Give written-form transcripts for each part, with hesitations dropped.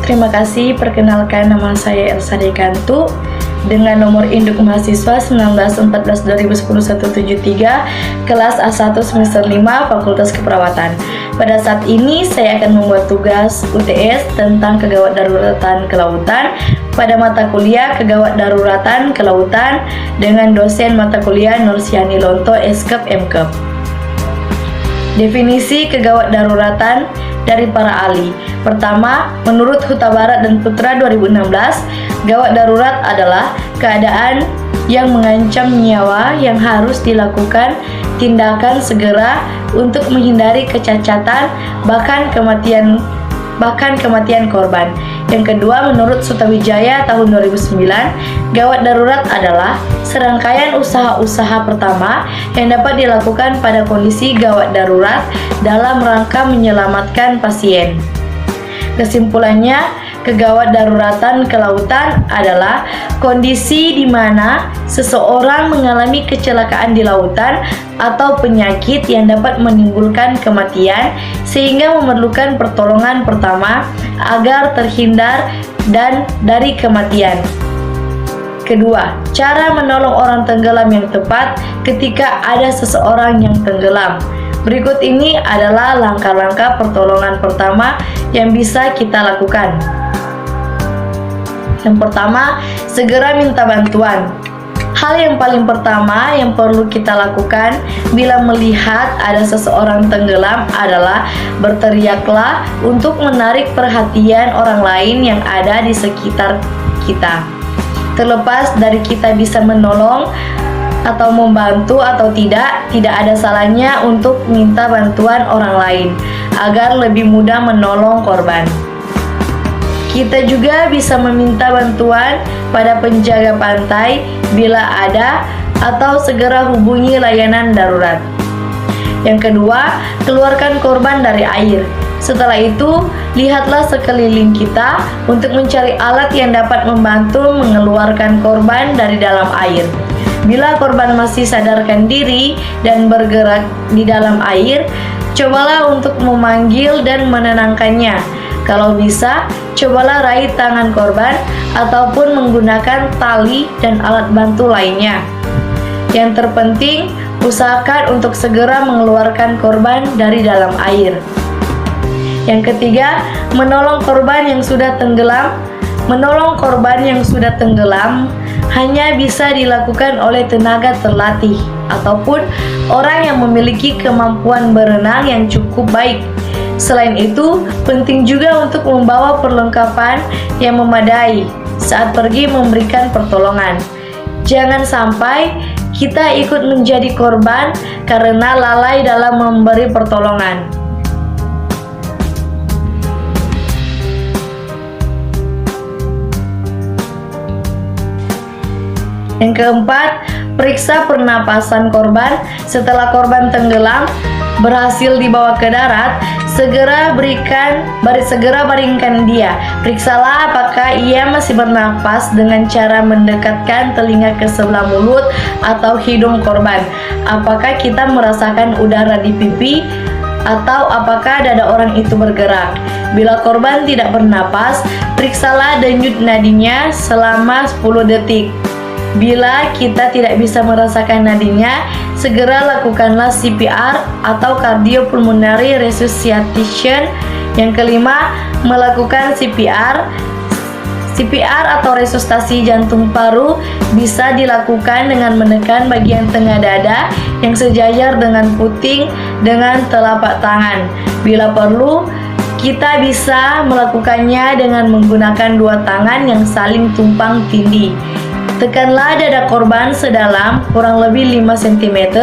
Terima kasih, perkenalkan nama saya Elsa Dekantu dengan nomor induk mahasiswa 1914-2011-173 kelas A1 semester 5 Fakultas Keperawatan. Pada saat ini saya akan membuat tugas UTS tentang kegawat daruratan kelautan pada mata kuliah kegawat daruratan kelautan dengan dosen mata kuliah Nursiani Lonto Eskep Mkep. Definisi kegawat daruratan dari para ahli. Pertama, menurut Huta Barat dan Putra 2016, gawat darurat adalah keadaan yang mengancam nyawa yang harus dilakukan tindakan segera untuk menghindari kecacatan bahkan kematian korban. Yang kedua, menurut Sutawijaya tahun 2009, gawat darurat adalah serangkaian usaha-usaha pertama yang dapat dilakukan pada kondisi gawat darurat dalam rangka menyelamatkan pasien. Kesimpulannya, kegawat daruratan kelautan adalah kondisi di mana seseorang mengalami kecelakaan di lautan atau penyakit yang dapat menimbulkan kematian sehingga memerlukan pertolongan pertama agar terhindar dan dari kematian. Kedua, cara menolong orang tenggelam yang tepat ketika ada seseorang yang tenggelam. Berikut ini adalah langkah-langkah pertolongan pertama yang bisa kita lakukan. Yang pertama, segera minta bantuan. Hal yang paling pertama yang perlu kita lakukan bila melihat ada seseorang tenggelam adalah berteriaklah untuk menarik perhatian orang lain yang ada di sekitar kita. Terlepas dari kita bisa menolong atau membantu atau tidak ada salahnya untuk minta bantuan orang lain agar lebih mudah menolong korban. Kita juga bisa meminta bantuan pada penjaga pantai bila ada atau segera hubungi layanan darurat. Yang kedua, keluarkan korban dari air. Setelah itu, lihatlah sekeliling kita untuk mencari alat yang dapat membantu mengeluarkan korban dari dalam air. Bila korban masih sadarkan diri dan bergerak di dalam air, cobalah untuk memanggil dan menenangkannya. Kalau bisa, cobalah raih tangan korban ataupun menggunakan tali dan alat bantu lainnya. Yang terpenting, usahakan untuk segera mengeluarkan korban dari dalam air. Yang ketiga, menolong korban yang sudah tenggelam. Menolong korban yang sudah tenggelam hanya bisa dilakukan oleh tenaga terlatih ataupun orang yang memiliki kemampuan berenang yang cukup baik. Selain itu, penting juga untuk membawa perlengkapan yang memadai saat pergi memberikan pertolongan. Jangan sampai kita ikut menjadi korban karena lalai dalam memberi pertolongan. Yang keempat, periksa pernapasan korban. Setelah korban tenggelam berhasil dibawa ke darat, segera baringkan dia. Periksalah apakah ia masih bernapas dengan cara mendekatkan telinga ke sebelah mulut atau hidung korban. Apakah kita merasakan udara di pipi atau apakah dada orang itu bergerak. Bila korban tidak bernapas, periksalah denyut nadinya selama 10 detik. Bila kita tidak bisa merasakan nadinya, segera lakukanlah CPR atau Cardiopulmonary Resuscitation. Yang kelima, melakukan CPR. CPR atau resusitasi jantung paru bisa dilakukan dengan menekan bagian tengah dada yang sejajar dengan puting dengan telapak tangan. Bila perlu, kita bisa melakukannya dengan menggunakan dua tangan yang saling tumpang tindih. Tekanlah dada korban sedalam kurang lebih 5 cm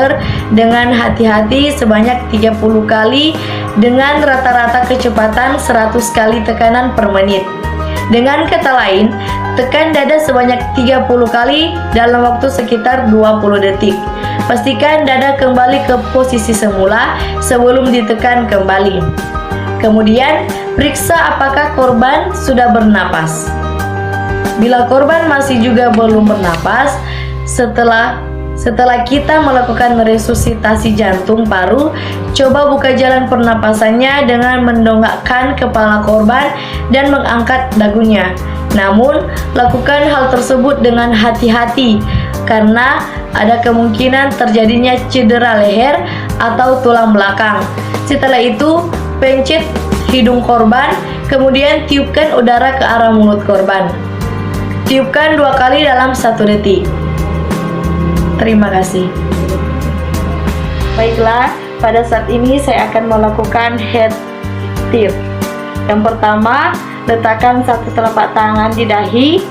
dengan hati-hati sebanyak 30 kali dengan rata-rata kecepatan 100 kali tekanan per menit. Dengan kata lain, tekan dada sebanyak 30 kali dalam waktu sekitar 20 detik. Pastikan dada kembali ke posisi semula sebelum ditekan kembali. Kemudian, periksa apakah korban sudah bernapas. Bila korban masih juga belum bernapas, Setelah kita melakukan resusitasi jantung paru, coba buka jalan pernapasannya dengan mendongakkan kepala korban dan mengangkat dagunya. Namun, lakukan hal tersebut dengan hati-hati karena ada kemungkinan terjadinya cedera leher atau tulang belakang. Setelah itu, pencet hidung korban, kemudian tiupkan udara ke arah mulut korban. Tiupkan 2 kali dalam 1 detik. Terima kasih. Baiklah, pada saat ini saya akan melakukan head tip. Yang pertama, letakkan 1 telapak tangan di dahi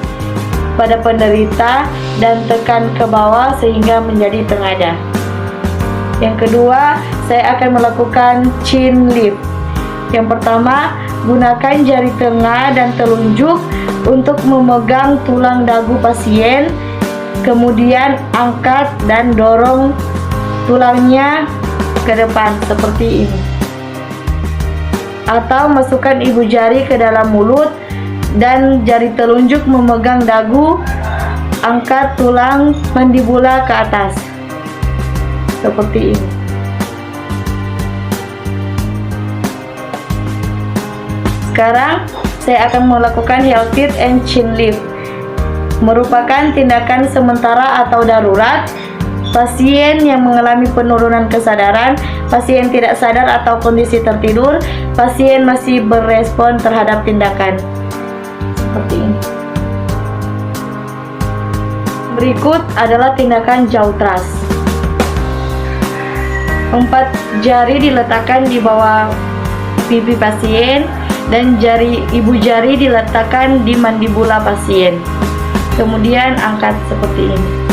pada penderita dan tekan ke bawah sehingga menjadi tengadah. Yang kedua, saya akan melakukan chin lift. Yang pertama, gunakan jari tengah dan telunjuk untuk memegang tulang dagu pasien, kemudian angkat dan dorong tulangnya ke depan seperti ini. Atau masukkan ibu jari ke dalam mulut dan jari telunjuk memegang dagu, angkat tulang mandibula ke atas seperti ini. Sekarang saya akan melakukan heel tip and chin lift. Merupakan tindakan sementara atau darurat. Pasien yang mengalami penurunan kesadaran, pasien tidak sadar atau kondisi tertidur, pasien masih berespon terhadap tindakan seperti ini. Berikut adalah tindakan jaw thrust. 4 jari diletakkan di bawah pipi pasien dan ibu jari diletakkan di mandibula pasien. Kemudian angkat seperti ini.